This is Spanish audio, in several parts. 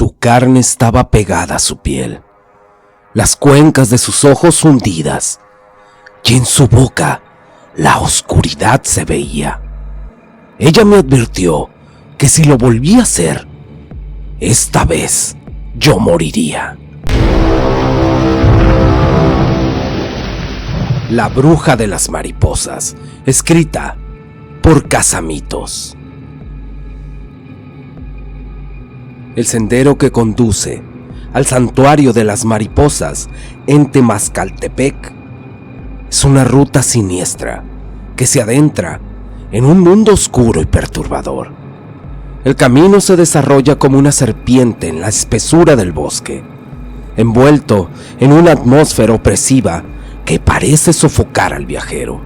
Su carne estaba pegada a su piel, las cuencas de sus ojos hundidas, y en su boca la oscuridad se veía. Ella me advirtió que si lo volvía a hacer, esta vez yo moriría. La bruja de las mariposas, escrita por Casamitos. El sendero que conduce al santuario de las mariposas en Temazcaltepec es una ruta siniestra que se adentra en un mundo oscuro y perturbador. El camino se desarrolla como una serpiente en la espesura del bosque, envuelto en una atmósfera opresiva que parece sofocar al viajero.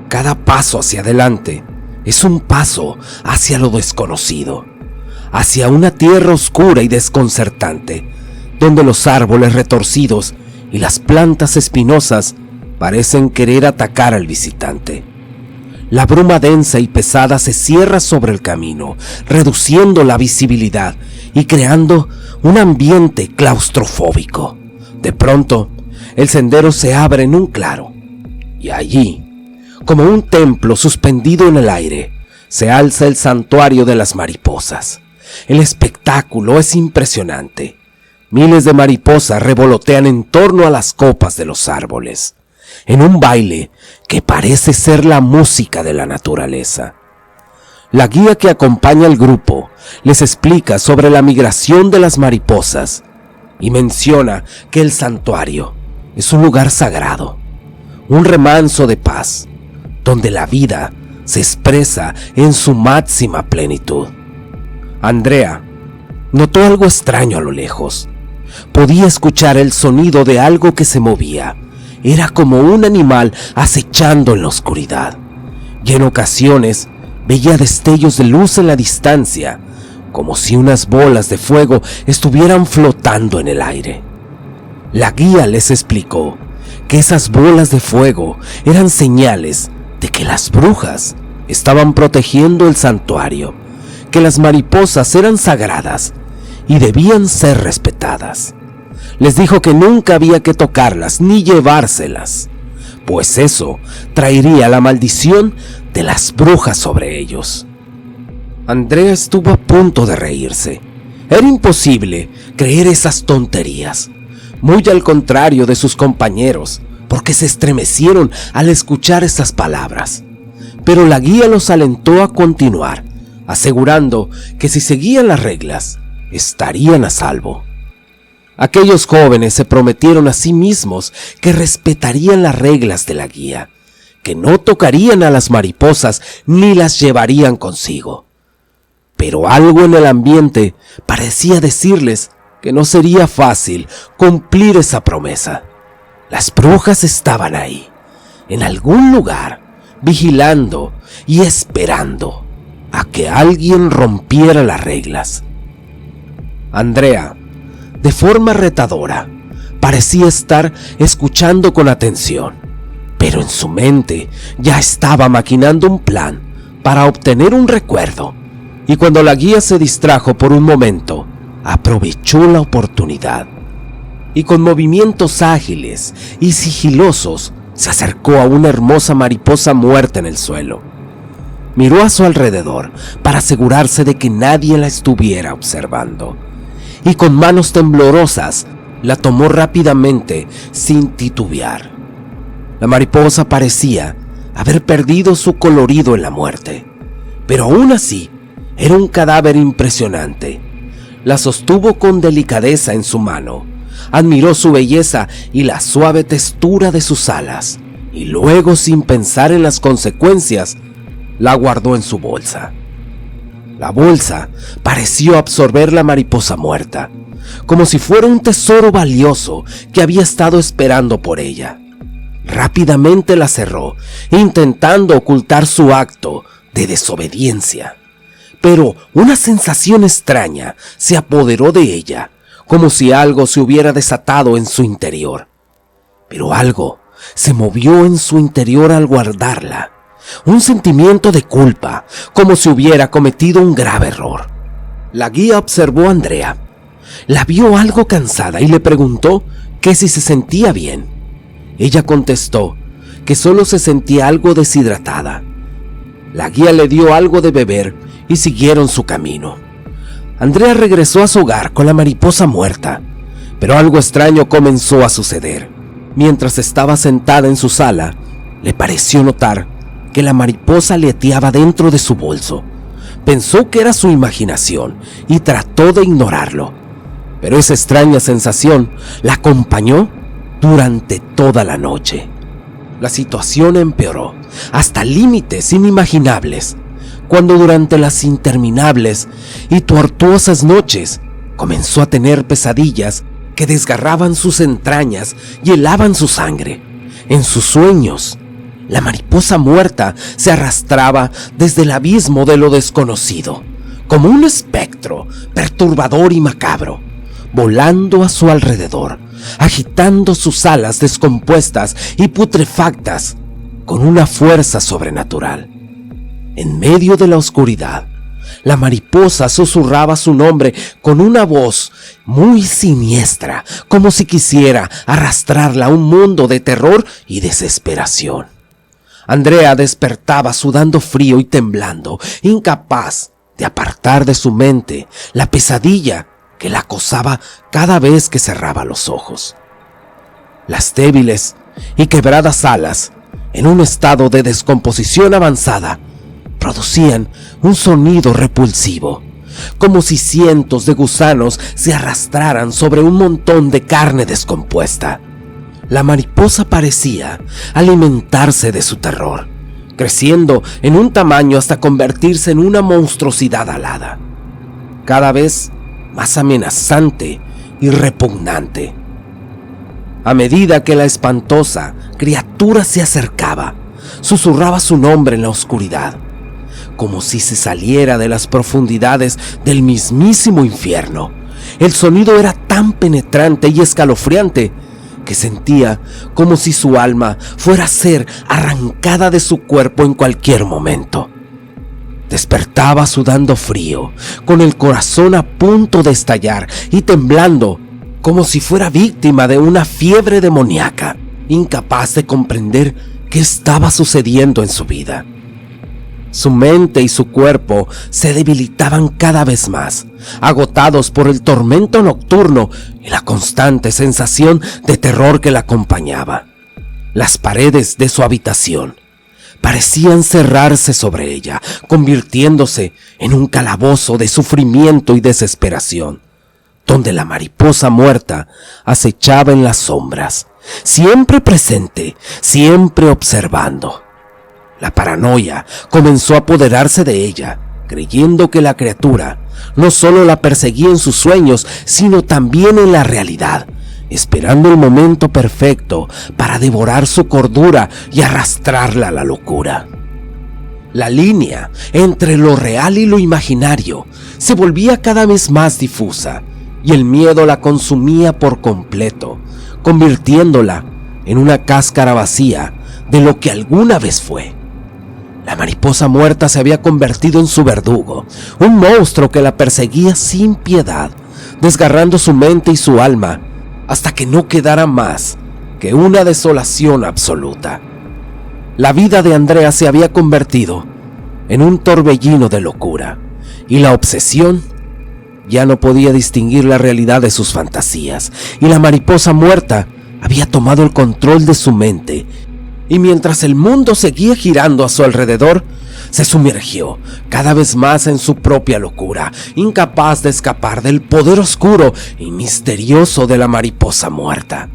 Cada paso hacia adelante es un paso hacia lo desconocido, hacia una tierra oscura y desconcertante, donde los árboles retorcidos y las plantas espinosas parecen querer atacar al visitante. La bruma densa y pesada se cierra sobre el camino, reduciendo la visibilidad y creando un ambiente claustrofóbico. De pronto, el sendero se abre en un claro, y allí, como un templo suspendido en el aire, se alza el santuario de las mariposas. El espectáculo es impresionante. Miles de mariposas revolotean en torno a las copas de los árboles, en un baile que parece ser la música de la naturaleza. La guía que acompaña al grupo les explica sobre la migración de las mariposas y menciona que el santuario es un lugar sagrado, un remanso de paz, donde la vida se expresa en su máxima plenitud. Andrea notó algo extraño a lo lejos. Podía escuchar el sonido de algo que se movía. Era como un animal acechando en la oscuridad, y en ocasiones veía destellos de luz en la distancia, como si unas bolas de fuego estuvieran flotando en el aire. La guía les explicó que esas bolas de fuego eran señales de que las brujas estaban protegiendo el santuario, que las mariposas eran sagradas y debían ser respetadas. Les dijo que nunca había que tocarlas ni llevárselas, pues eso traería la maldición de las brujas sobre ellos. Andrea estuvo a punto de reírse. Era imposible creer esas tonterías, muy al contrario de sus compañeros, porque se estremecieron al escuchar esas palabras. Pero la guía los alentó a continuar, asegurando que si seguían las reglas, estarían a salvo. Aquellos jóvenes se prometieron a sí mismos que respetarían las reglas de la guía, que no tocarían a las mariposas ni las llevarían consigo. Pero algo en el ambiente parecía decirles que no sería fácil cumplir esa promesa. Las brujas estaban ahí, en algún lugar, vigilando y esperando a que alguien rompiera las reglas. Andrea, de forma retadora, parecía estar escuchando con atención, pero en su mente ya estaba maquinando un plan para obtener un recuerdo, y cuando la guía se distrajo por un momento, aprovechó la oportunidad y con movimientos ágiles y sigilosos se acercó a una hermosa mariposa muerta en el suelo. Miró a su alrededor para asegurarse de que nadie la estuviera observando, y con manos temblorosas la tomó rápidamente sin titubear. La mariposa parecía haber perdido su colorido en la muerte, pero aún así era un cadáver impresionante. La sostuvo con delicadeza en su mano, admiró su belleza y la suave textura de sus alas, y luego, sin pensar en las consecuencias, la guardó en su bolsa. La bolsa pareció absorber la mariposa muerta, como si fuera un tesoro valioso que había estado esperando por ella. Rápidamente la cerró, intentando ocultar su acto de desobediencia. Pero una sensación extraña se apoderó de ella, como si algo se hubiera desatado en su interior. Pero algo se movió en su interior al guardarla. Un sentimiento de culpa, como si hubiera cometido un grave error. La guía observó a Andrea. la vio algo cansada y le preguntó que si se sentía bien. Ella contestó que solo se sentía algo deshidratada. La guía le dio algo de beber y siguieron su camino. Andrea regresó a su hogar con la mariposa muerta, pero algo extraño comenzó a suceder. Mientras estaba sentada en su sala, le pareció notar que la mariposa aleteaba dentro de su bolso. Pensó que era su imaginación y trató de ignorarlo, pero esa extraña sensación la acompañó durante toda la noche. La situación empeoró hasta límites inimaginables, cuando durante las interminables y tortuosas noches comenzó a tener pesadillas que desgarraban sus entrañas y helaban su sangre. En sus sueños, la mariposa muerta se arrastraba desde el abismo de lo desconocido, como un espectro perturbador y macabro, volando a su alrededor, agitando sus alas descompuestas y putrefactas con una fuerza sobrenatural. En medio de la oscuridad, la mariposa susurraba su nombre con una voz muy siniestra, como si quisiera arrastrarla a un mundo de terror y desesperación. Andrea despertaba sudando frío y temblando, incapaz de apartar de su mente la pesadilla que la acosaba cada vez que cerraba los ojos. Las débiles y quebradas alas, en un estado de descomposición avanzada, producían un sonido repulsivo, como si cientos de gusanos se arrastraran sobre un montón de carne descompuesta. La mariposa parecía alimentarse de su terror, creciendo en un tamaño hasta convertirse en una monstruosidad alada, cada vez más amenazante y repugnante. A medida que la espantosa criatura se acercaba, susurraba su nombre en la oscuridad, como si se saliera de las profundidades del mismísimo infierno. El sonido era tan penetrante y escalofriante que sentía como si su alma fuera a ser arrancada de su cuerpo en cualquier momento. Despertaba sudando frío, con el corazón a punto de estallar y temblando como si fuera víctima de una fiebre demoníaca, incapaz de comprender qué estaba sucediendo en su vida. Su mente y su cuerpo se debilitaban cada vez más, agotados por el tormento nocturno y la constante sensación de terror que la acompañaba. Las paredes de su habitación parecían cerrarse sobre ella, convirtiéndose en un calabozo de sufrimiento y desesperación, donde la mariposa muerta acechaba en las sombras, siempre presente, siempre observando. La paranoia comenzó a apoderarse de ella, creyendo que la criatura no solo la perseguía en sus sueños, sino también en la realidad, esperando el momento perfecto para devorar su cordura y arrastrarla a la locura. La línea entre lo real y lo imaginario se volvía cada vez más difusa, y el miedo la consumía por completo, convirtiéndola en una cáscara vacía de lo que alguna vez fue. La mariposa muerta se había convertido en su verdugo, un monstruo que la perseguía sin piedad, desgarrando su mente y su alma, hasta que no quedara más que una desolación absoluta. La vida de Andrea se había convertido en un torbellino de locura, y la obsesión ya no podía distinguir la realidad de sus fantasías, y la mariposa muerta había tomado el control de su mente, y mientras el mundo seguía girando a su alrededor, se sumergió cada vez más en su propia locura, incapaz de escapar del poder oscuro y misterioso de la mariposa muerta.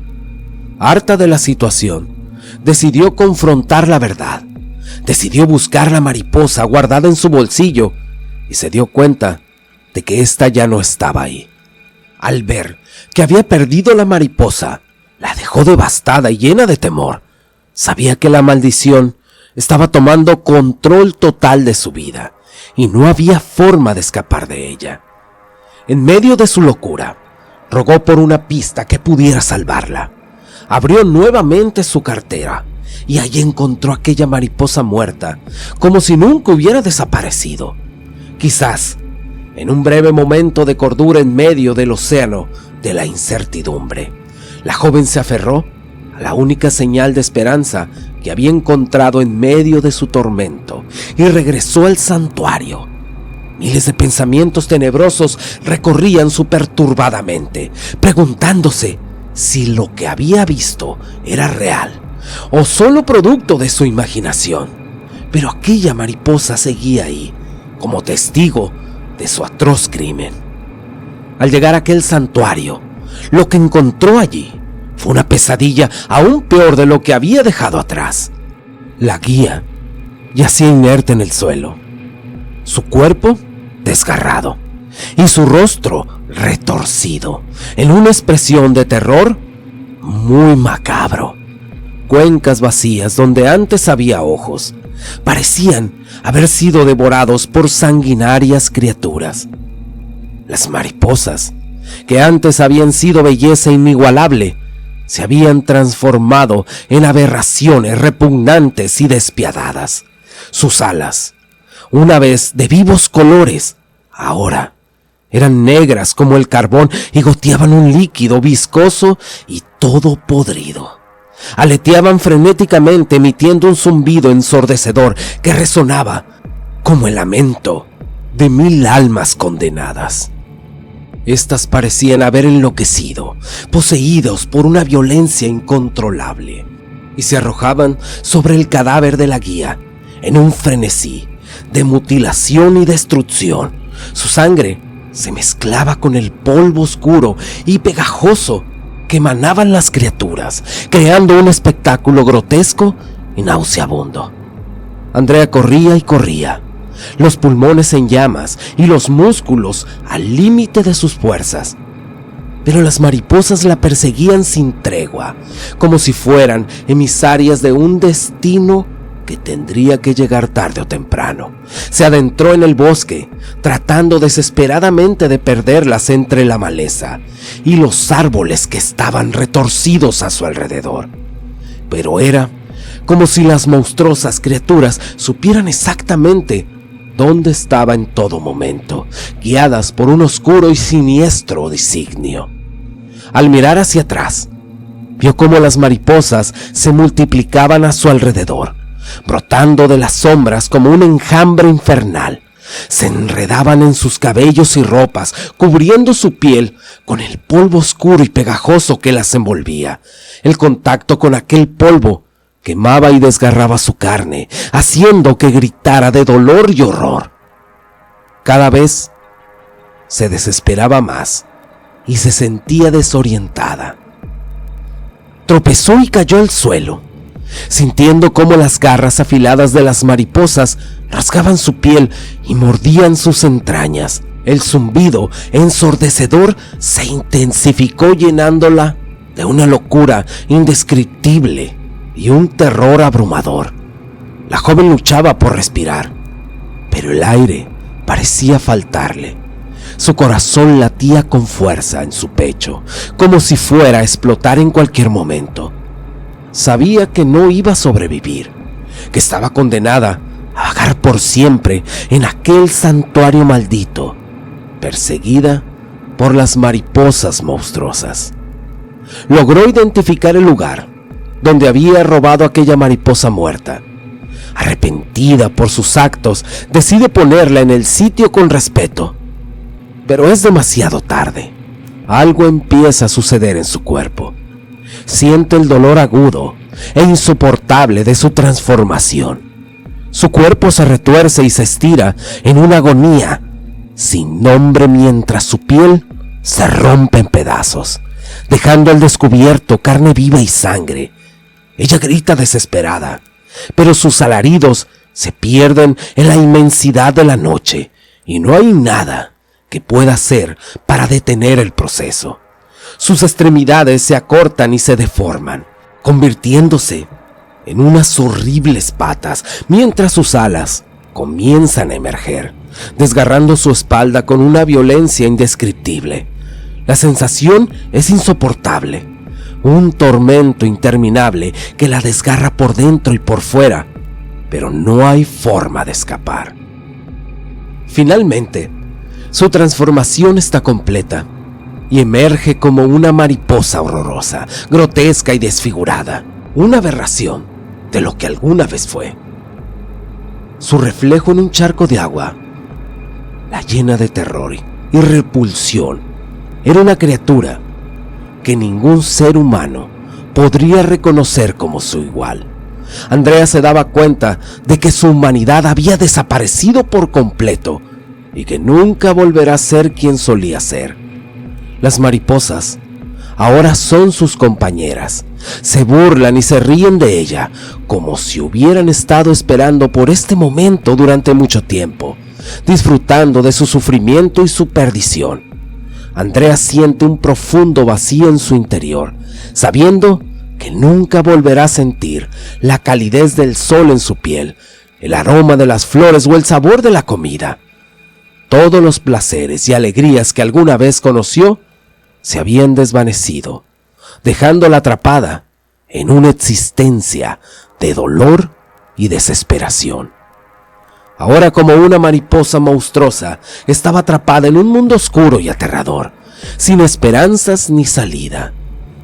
Harta de la situación, decidió confrontar la verdad. Decidió buscar la mariposa guardada en su bolsillo y se dio cuenta de que ésta ya no estaba ahí. Al ver que había perdido la mariposa, la dejó devastada y llena de temor. Sabía que la maldición estaba tomando control total de su vida y no había forma de escapar de ella. En medio de su locura, rogó por una pista que pudiera salvarla. Abrió nuevamente su cartera y allí encontró aquella mariposa muerta, como si nunca hubiera desaparecido. Quizás En un breve momento de cordura en medio del océano de la incertidumbre, la joven se aferró a la única señal de esperanza que había encontrado en medio de su tormento y regresó al santuario. Miles de pensamientos tenebrosos recorrían su perturbada mente, preguntándose si lo que había visto era real o solo producto de su imaginación. Pero aquella mariposa seguía ahí, como testigo de su atroz crimen. Al llegar a aquel santuario, lo que encontró allí fue una pesadilla aún peor de lo que había dejado atrás. La guía yacía inerte en el suelo, su cuerpo desgarrado y su rostro retorcido, en una expresión de terror muy macabro. Cuencas vacías donde antes había ojos parecían haber sido devorados por sanguinarias criaturas. Las mariposas, que antes habían sido belleza inigualable, se habían transformado en aberraciones repugnantes y despiadadas. Sus alas, una vez de vivos colores, ahora eran negras como el carbón y goteaban un líquido viscoso y todo podrido. Aleteaban frenéticamente, emitiendo un zumbido ensordecedor que resonaba como el lamento de 1000 almas condenadas. Estas parecían haber enloquecido, poseídos por una violencia incontrolable, y se arrojaban sobre el cadáver de la guía en un frenesí de mutilación y destrucción. Su sangre se mezclaba con el polvo oscuro y pegajoso que emanaban las criaturas, creando un espectáculo grotesco y nauseabundo. Andrea corría y corría, los pulmones en llamas y los músculos al límite de sus fuerzas. Pero las mariposas la perseguían sin tregua, como si fueran emisarias de un destino que tendría que llegar tarde o temprano. Se adentró en el bosque, tratando desesperadamente de perderlas entre la maleza y los árboles que estaban retorcidos a su alrededor. Pero era como si las monstruosas criaturas supieran exactamente dónde estaba en todo momento, guiadas por un oscuro y siniestro designio. Al mirar hacia atrás, vio cómo las mariposas se multiplicaban a su alrededor, brotando de las sombras como un enjambre infernal. Se enredaban en sus cabellos y ropas, cubriendo su piel con el polvo oscuro y pegajoso que las envolvía. El contacto con aquel polvo quemaba y desgarraba su carne, haciendo que gritara de dolor y horror. Cada vez se desesperaba más y se sentía desorientada. Tropezó y cayó al suelo, sintiendo cómo las garras afiladas de las mariposas rasgaban su piel y mordían sus entrañas. El zumbido ensordecedor se intensificó, llenándola de una locura indescriptible y un terror abrumador. La joven luchaba por respirar, pero el aire parecía faltarle. Su corazón latía con fuerza en su pecho, como si fuera a explotar en cualquier momento. Sabía que no iba a sobrevivir, que estaba condenada a vagar por siempre en aquel santuario maldito, perseguida por las mariposas monstruosas. Logró identificar el lugar donde había robado aquella mariposa muerta. Arrepentida por sus actos, decide ponerla en el sitio con respeto. Pero es demasiado tarde. Algo empieza a suceder en su cuerpo. Siente el dolor agudo e insoportable de su transformación. Su cuerpo se retuerce y se estira en una agonía sin nombre, mientras su piel se rompe en pedazos, dejando al descubierto carne viva y sangre. Ella grita desesperada, pero sus alaridos se pierden en la inmensidad de la noche y no hay nada que pueda hacer para detener el proceso. Sus extremidades se acortan y se deforman, convirtiéndose en unas horribles patas, mientras sus alas comienzan a emerger, desgarrando su espalda con una violencia indescriptible. La sensación es insoportable, un tormento interminable que la desgarra por dentro y por fuera, pero no hay forma de escapar. Finalmente, Su transformación está completa y emerge como una mariposa horrorosa, grotesca y desfigurada, una aberración de lo que alguna vez fue. Su reflejo en un charco de agua la llena de terror y repulsión. Era una criatura que ningún ser humano podría reconocer como su igual. Andrea se daba cuenta de que su humanidad había desaparecido por completo y que nunca volverá a ser quien solía ser. Las mariposas ahora son sus compañeras. Se burlan y se ríen de ella, como si hubieran estado esperando por este momento durante mucho tiempo, disfrutando de su sufrimiento y su perdición. Andrea siente un profundo vacío en su interior, sabiendo que nunca volverá a sentir la calidez del sol en su piel, el aroma de las flores o el sabor de la comida. Todos los placeres y alegrías que alguna vez conoció se habían desvanecido, dejándola atrapada en una existencia de dolor y desesperación. Ahora, como una mariposa monstruosa, estaba atrapada en un mundo oscuro y aterrador, sin esperanzas ni salida.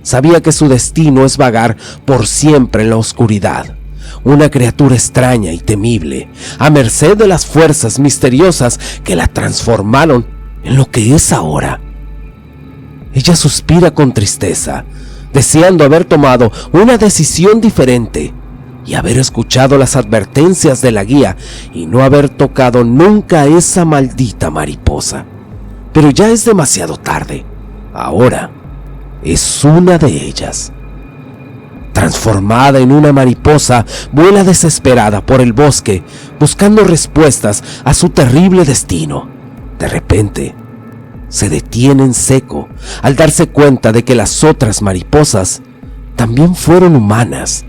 Sabía que su destino es vagar por siempre en la oscuridad, una criatura extraña y temible, a merced de las fuerzas misteriosas que la transformaron en lo que es ahora. Ella suspira con tristeza, deseando haber tomado una decisión diferente y haber escuchado las advertencias de la guía y no haber tocado nunca a esa maldita mariposa. Pero ya es demasiado tarde. Ahora es una de ellas. Transformada en una mariposa, vuela desesperada por el bosque, buscando respuestas a su terrible destino. De repente, se detiene en seco al darse cuenta de que las otras mariposas también fueron humanas.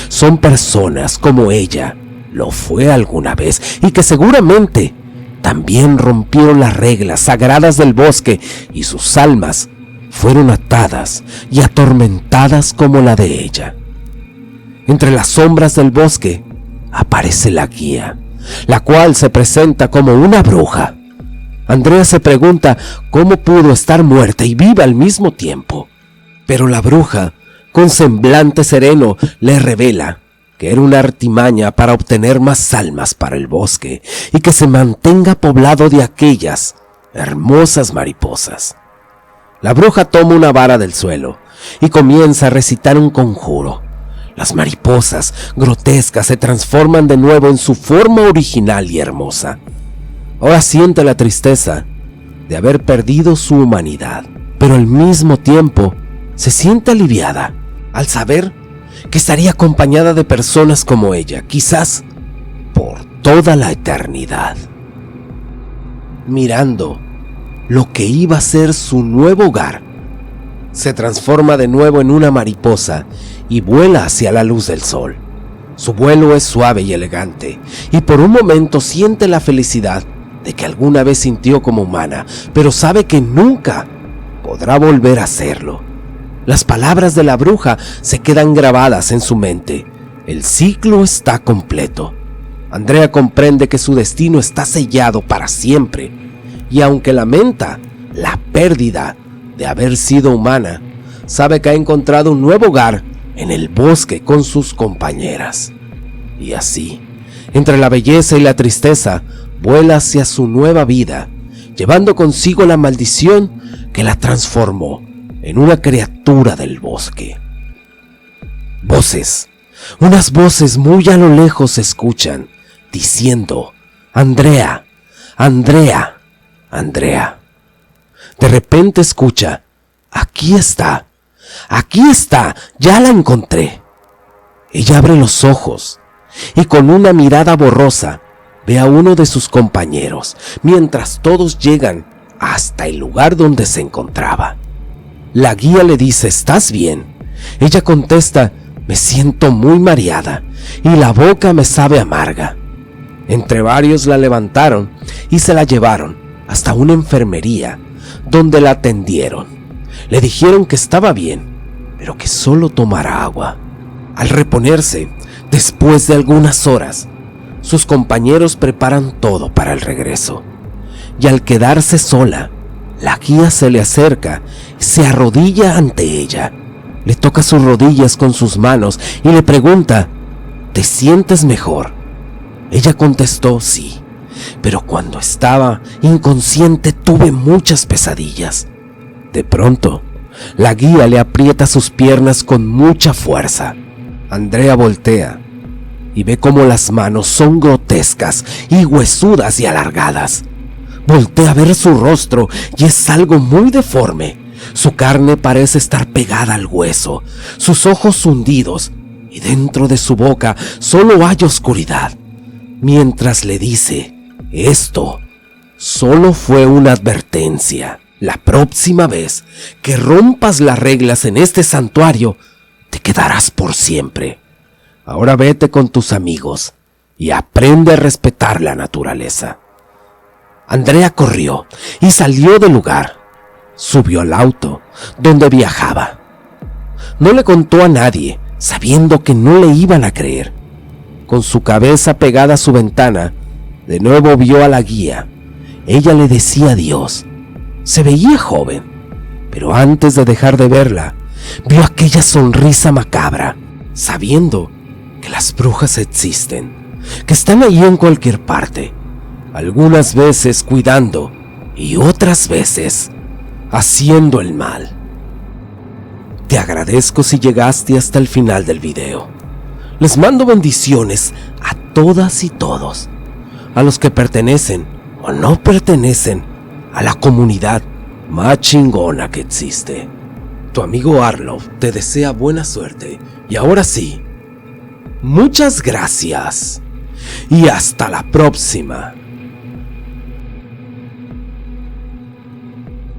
Son personas como ella lo fue alguna vez y que seguramente también rompieron las reglas sagradas del bosque y sus almas fueron atadas y atormentadas como la de ella. Entre las sombras del bosque aparece la guía, la cual se presenta como una bruja. Andrea se pregunta cómo pudo estar muerta y viva al mismo tiempo. Pero la bruja, con semblante sereno, le revela que era una artimaña para obtener más almas para el bosque y que se mantenga poblado de aquellas hermosas mariposas. La bruja toma una vara del suelo y comienza a recitar un conjuro. Las mariposas grotescas se transforman de nuevo en su forma original y hermosa. Ahora siente la tristeza de haber perdido su humanidad, pero al mismo tiempo se siente aliviada al saber que estaría acompañada de personas como ella, quizás por toda la eternidad. Mirando lo que iba a ser su nuevo hogar, se transforma de nuevo en una mariposa y vuela hacia la luz del sol. Su vuelo es suave y elegante, y por un momento siente la felicidad de que alguna vez sintió como humana, pero sabe que nunca podrá volver a hacerlo. Las palabras de la bruja se quedan grabadas en su mente. El ciclo está completo. Andrea comprende que su destino está sellado para siempre, y aunque lamenta la pérdida de haber sido humana, sabe que ha encontrado un nuevo hogar en el bosque con sus compañeras. Y así, entre la belleza y la tristeza, vuela hacia su nueva vida, llevando consigo la maldición que la transformó en una criatura del bosque. Voces, unas voces muy a lo lejos se escuchan, diciendo: Andrea, Andrea, Andrea. De repente escucha: aquí está, ya la encontré. Ella abre los ojos y con una mirada borrosa ve a uno de sus compañeros, mientras todos llegan hasta el lugar donde se encontraba. La guía le dice: ¿estás bien? Ella contesta: me siento muy mareada y la boca me sabe amarga. Entre varios la levantaron y se la llevaron hasta una enfermería, donde la atendieron. Le dijeron que estaba bien, pero que solo tomara agua. Al reponerse, después de algunas horas, sus compañeros preparan todo para el regreso. y al quedarse sola, la guía se le acerca y se arrodilla ante ella. Le toca sus rodillas con sus manos y le pregunta: ¿te sientes mejor? Ella contestó: sí, pero cuando estaba inconsciente tuve muchas pesadillas. De pronto, la guía le aprieta sus piernas con mucha fuerza. Andrea voltea y ve cómo las manos son grotescas y huesudas y alargadas. Voltea a ver su rostro y es algo muy deforme. Su carne parece estar pegada al hueso, sus ojos hundidos, y dentro de su boca solo hay oscuridad. Mientras le dice: esto solo fue una advertencia. La próxima vez que rompas las reglas en este santuario, te quedarás por siempre. Ahora vete con tus amigos y aprende a respetar la naturaleza. Andrea corrió y salió del lugar. Subió al auto donde viajaba. No le contó a nadie, sabiendo que no le iban a creer. Con su cabeza pegada a su ventana, de nuevo vio a la guía. Ella le decía adiós. Se veía joven, pero antes de dejar de verla, vio aquella sonrisa macabra, sabiendo que las brujas existen, que están ahí en cualquier parte, algunas veces cuidando y otras veces haciendo el mal. Te agradezco si llegaste hasta el final del video. Les mando bendiciones a todas y todos, a los que pertenecen o no pertenecen a la comunidad más chingona que existe. Tu amigo Arlo te desea buena suerte y ahora sí, muchas gracias y hasta la próxima.